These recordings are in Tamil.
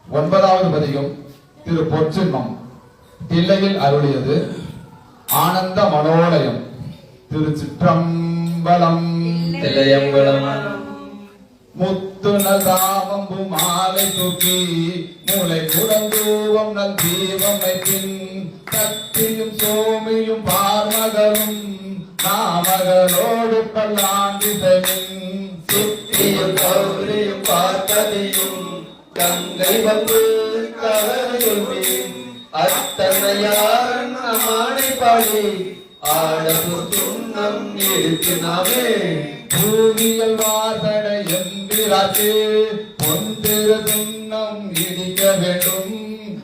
9வது பதிகம் திரு பொற்சின்னம் தில்லையில் அருளியது. ஆனந்த மனோலயம். திருச்சிற்றம்பலம். முத்து நல் தாமம்பு மாலை தூக்கி மூளை குடந்தூவம் நல் தீபம் வைப்பின் கத்தியும் சோமியும் பார்மகளும் நாமகளோடு பல்லாண்டிசையின் சித்தியும் கௌரியும் பார்க்கதையும் கங்கை வந்து கவரையும் அத்தனையார் நம்மானை பாடி ஆடபு துண்ணம் நிறுத்தினாமே பூமியல் வாசடை என்கிறாச்சு பொன்திரு துண்ணம் இடிக்க வேண்டும்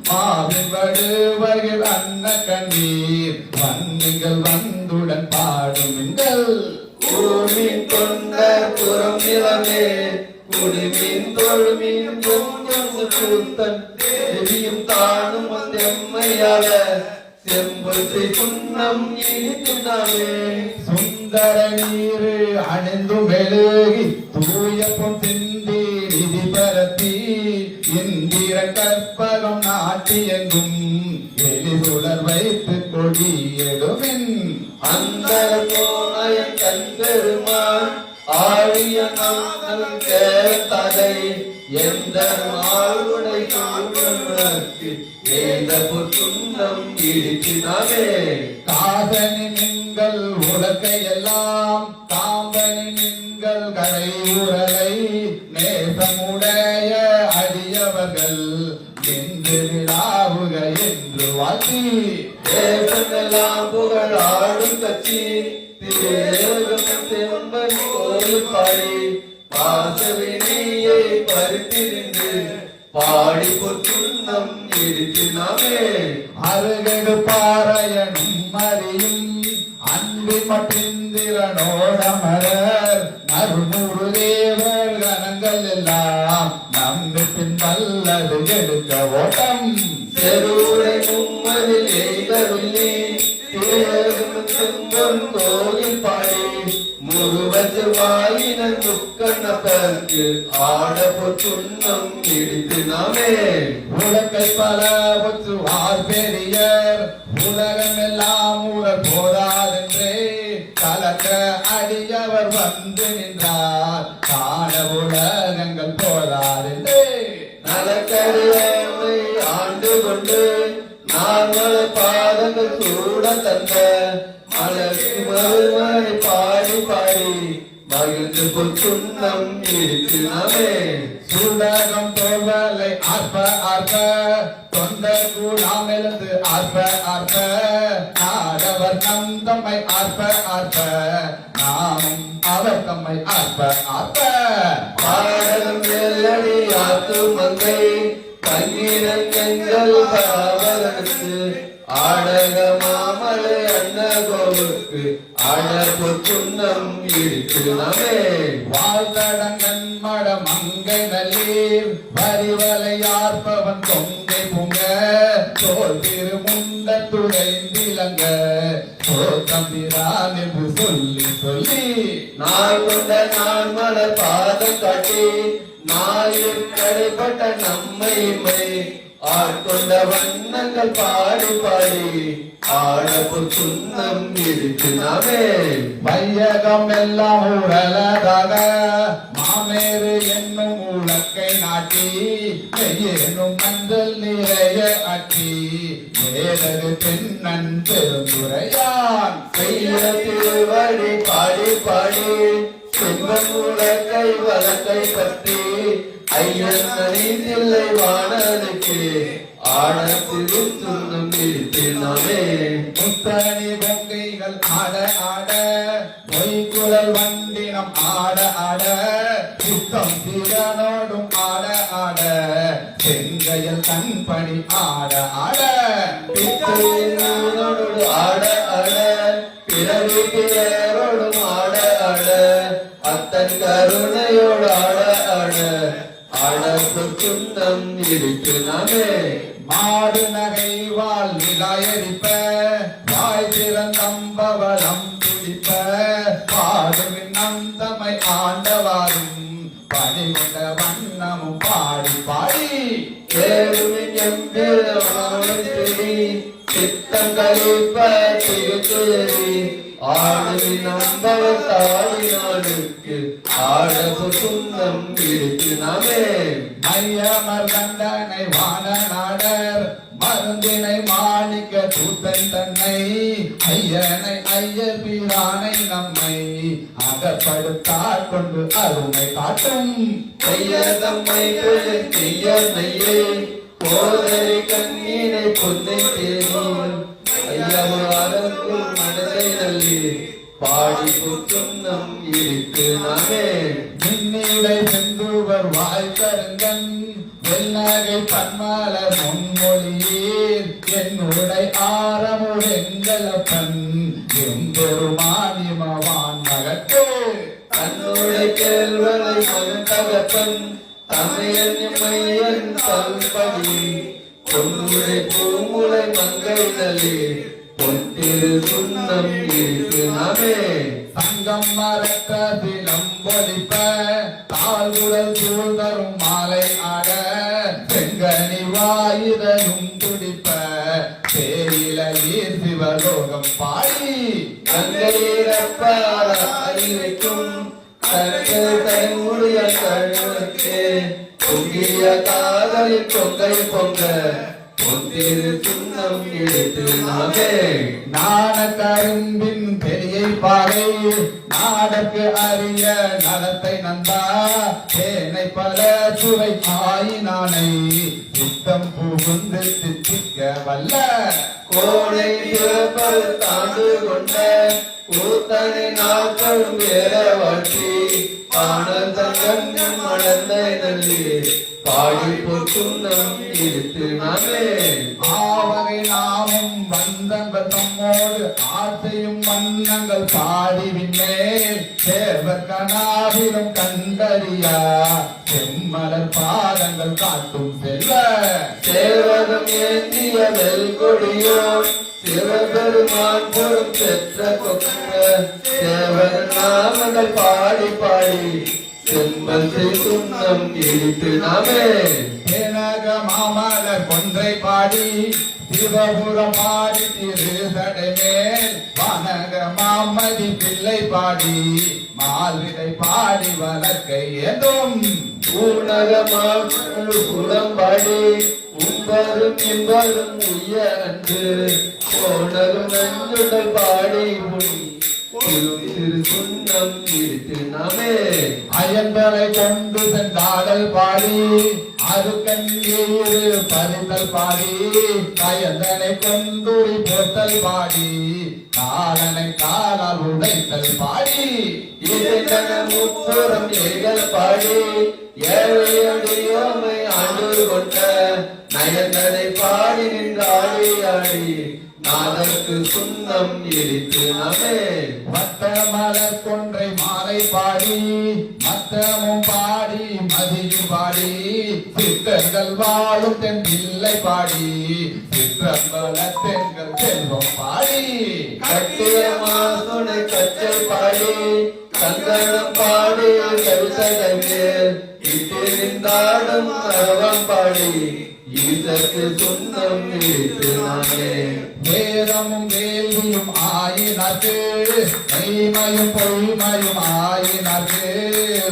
மாவின் வடுவர்கள் அன்ன கண்ணீர் வந்துங்கள் வந்துடன் பாடுங்கள் பூமின் கொண்ட புறம் நிலமே குடிமீன் தொழுமீன் கொண்டு கூத்தன் தேவியும் தானும் செம்மையால செம்பொசை சுண்ணம் இனித்தினாமே சுந்தர நீரு அணிந்து மெழுகி தூய பொன் சிந்தி நிதி பரத்தி இந்திர கற்பகம் நாட்டி எங்கும் எலிசுடர் வைத்து கொடி எடுமின் அந்த போனயன் கண்பெருமான் ஆழிய நாங்கள் கேட்டதை எந்த நாளுடை காண்பதற்கு ஏந்த புத்துண்ணம் இடிச்சினாமே காதனி நீங்கள் உலகை எல்லாம் காம்பனி நீங்கள் கரை உரலை நேசமுடைய அடியவர்கள் என்று விழாவுக என்று வாசி தேசமெல்லாம் புகழ் ஆடும் கட்சி செம்பன் கோயில் பாடி பாசவினையை பருத்திருந்து பாடி பொற்றுண்ணம் இடித்தினாமே அருகடு பாறையனும் மறியும் அன்பி மட்டிந்திரனோடமரர் நறுநூறு தேவர் கணங்கள் எல்லாம் நம்பி பின் நல்லது எடுக்க ஓட்டம் செருவுரை மும்மதில் எய்தருள்ளி செம்பன் கோயில் பாடி முருவது வாயினர் முக்கண்ணப்பருக்கு ஆட பொற்றுண்ணம் இடித்தினாமே உலகை பல ஒற்றுவார் பெரியர் உலகம் எல்லாம் ஊரர் போதாதென்றே கலக்க அடியவர் வந்து நின்றார் காண உலகங்கள் போதாதென்றே நலக்கருவை ஆண்டு கொண்டு நாங்கள் பாதங்கள் சூட தந்த மலர்ச்சி மறுமறை பாடி பாடி மகிழ்ந்து பொற்றுண்ணம் இடித்தினாமே சுடகம் தோவலை ஆர்ப்ப ஆர்ப்ப தொண்டர் கூடாமெழுந்து ஆர்ப்ப ஆர்ப்ப நாடவர் நம் தம்மை ஆர்ப்ப ஆர்ப்ப நாமும் அவர் தம்மை ஆர்ப்ப ஆர்ப்ப பாடலும் எல்லடி ஆத்து மங்கை பன்னீரன் எங்கள் பாவலனுக்கு ஆடக மாமலை அண்ண கோவுக்கு ஆட பொற்றுண்ணம் இடித்தினாமே வாழ்த்தடங்கன் மட மங்கை நல்லீர் வரிவலையார்ப்பவன் தொங்கை புங்க தோல் திருமுண்ட துடைந்திலங்க தம்பிரான் என்று சொல்லி சொல்லி நான் கொண்ட நான் மலர் பாதம் காட்டி நாயில் கடைப்பட்ட நம்மை ஆட்கொண்ட வண்ணங்கள் பாடி பாடி ஆட பொற்றுண்ணம் இடித்தினாமே வையகம் எல்லாம் ஊழலதாக மாமேறு என்னும் உலக்கை நாட்டி மெய்யேனும் மஞ்சள் நிறைய அட்டி ஏழு பெண்ணன் பெருந்துரையான் செய்ய திருவடி பாடி பாடி செம்பன் உலக்கை வழக்கை பற்றி ஐயன் தில்லை வாணனுக்கு ஆட திருத்துண்ணம் இடித்தினாமே முத்தணி பொங்கைகள் ஆட ஆட பொய்குழல் வண்டினம் ஆட ஆட சுத்தம் திறனோடும் ஆட ஆட செங்கையில் கண்பணி ஆட ஆட பித்தோடு ஆட ஆட பிறவி பேரோடும் ஆட ஆட அத்தன் கருணையோடு ஆட ஆட ஆட பொற்றுண்ணம் இடித்தினாமே மாடு நகை வாழ் நிலாயரிப்ப வாய் திறந்தம்பவளம் துடிப்ப பாடுமின் நந்தமை ஆண்டவாரும் பணிகொண்ட வண்ணமும் பாடி பாடி கேளுமின் எம்பிரமானி சித்தம் கழிப்ப திகழ்ச்சி ஆடுவின் நம்பவ தாடி நாடுக்கு ஆடப்பு துன்பம் இருக்கு நாமே மையமர் தண்டனை வான நாடர் மருந்தினை மாணிக்க தூத்தன் தன்னை ஐயனை ஐயர் பிரானை நம்மை அகப்படுத்தாற் கொண்டு அருமை காட்டும் கையதம்மை செய்யர் நெய்யை போதரி கண்ணீரை பொன்னை தேனீர் ஐயவாரக்குள் மனதை நல்லி பாடி புத்தும் நம் இருக்கு நாமே மின்னிடை செந்துவர் வாய்க்கருங்கன் வெண்ணகை பன்மலர் முன்மொழியீர் என்னுடை ஆரமுடெங்களப்பன் எம்பெருமானிமவான் மகட்டே தன்னுடைய கேள்வனை மகன் தகப்பன் தமையன் மையன் தல்படி பொன்னுடை பூமுலை மங்கை நல்லி பொன்திரு சுண்ணம் இருக்கு நாமே சங்கம் மரத்த விளம்பொலிப்ப தாழ்வுடல் சூழ்தரும் மாலை ஆட செங்கனி வாயுதலும் துடிப்ப தேயிலையீர் சிவலோகம் பாடி கங்கையிறப்பார அறிவிக்கும் தன்னுடைய கழுவுக்கு பொங்கிய காதலில் பொங்கை பொங்க பொந்திரு சுண்ணம் எடுத்து நாமே நாண கரும்பின் பெரிய பாறை நாடற்கு அரிய நடத்தை நந்தா தேனை பல சுவை ஆயினானை சித்தம் புகுந்து தித்திக்க வல்ல கோடை சிறப்பல் தாண்டு கொண்ட கூத்தனை நாட்களும் வேற வாழ்த்தி ஆனந்தம் மணந்த நல்லி பாடி பொத்துண்ணம் இருக்கு நாமே ஆவகை நாமும் வந்தங்கள் தம்மோடு ஆசையும் வண்ணங்கள் பாடிவின்னேன் தேவர் கனாவிலும் கண்டறியா செம்மலர் பாதங்கள் காட்டும் செல்ல சேவகம் ஏந்திய வெல் கொடியோ சிவபெருமான் பொறும் பெற்ற கொக்க சேவகன் நாமங்கள் பாடி பாடி செம்பல் சுண்ணம் இடித்து நாமே எனக மாமலர் கொன்றை பாடி சிவபுரம் பாடி திருசடை மேல் வனக மாமதி பிள்ளை பாடி மால்விடை பாடி வழக்கை ஏதும் ஊனகமாடு குளம்பாடி உம்பரும் இம்பரும் உய்ய அன்று போனரும் நஞ்சுடல் பாடி முடி திரு சுண்ணம் இருக்கு நாமே அயன்பரை கொண்டு சென்றாடல் பாடி அருக்கண்ணீரு பறித்தல் பாடி கயந்தனை கொண்டுரி போத்தல் பாடி காலனை காலால் உடைத்தல் பாடி இதன முப்புறம் ஏகல் பாடி ஏழையடியோமை ஆண்டு கொண்ட நயந்தனை பாடி நின்றாடி ஆடி நாதற்கு சுண்ணம் இடித்து நாமே மத்த மலர் கொன்றை மாலை பாடி மத்தமும் பாடி மதியும் பாடி சித்தர்கள் வாழும் தென் பிள்ளை பாடி சிற்றம்பல தென்கள் செல்வம் பாடி கட்டிய மாசுனை கச்சை பாடி கங்கணம் பாடி கவிதைகள் இட்டு நின்றாடும் கரவம் பாடி இதற்கு சுண்ணம் இடித்து நாமே வேதமும் வேள்வியும் ஆயினது மெய்மையும் பொய்மையும் ஆயினது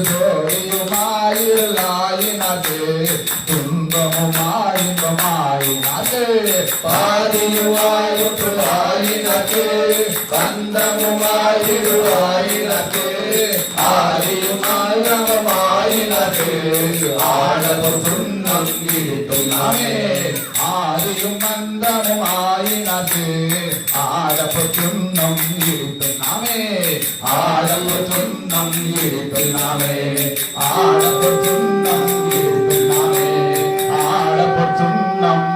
சோழியும் ஆயுள் ஆயினது துன்பமும் இன்பம் ஆயினது பாதியும் ஆயுற்று ஆயினது கந்தமும் ஆயுள் ஆயினது ஆதியும் ஆயகம் ஆயினது ஆடவர் சுண்ணம் இடித்து நாமே ஆதியும் மந்தமும் ஆயினது ஆடப்பு சுண்ணம் இடித்து நாமே ஆடப்பு சுண்ணம் இடித்து நாமே ஆடப்பு சுண்ணம்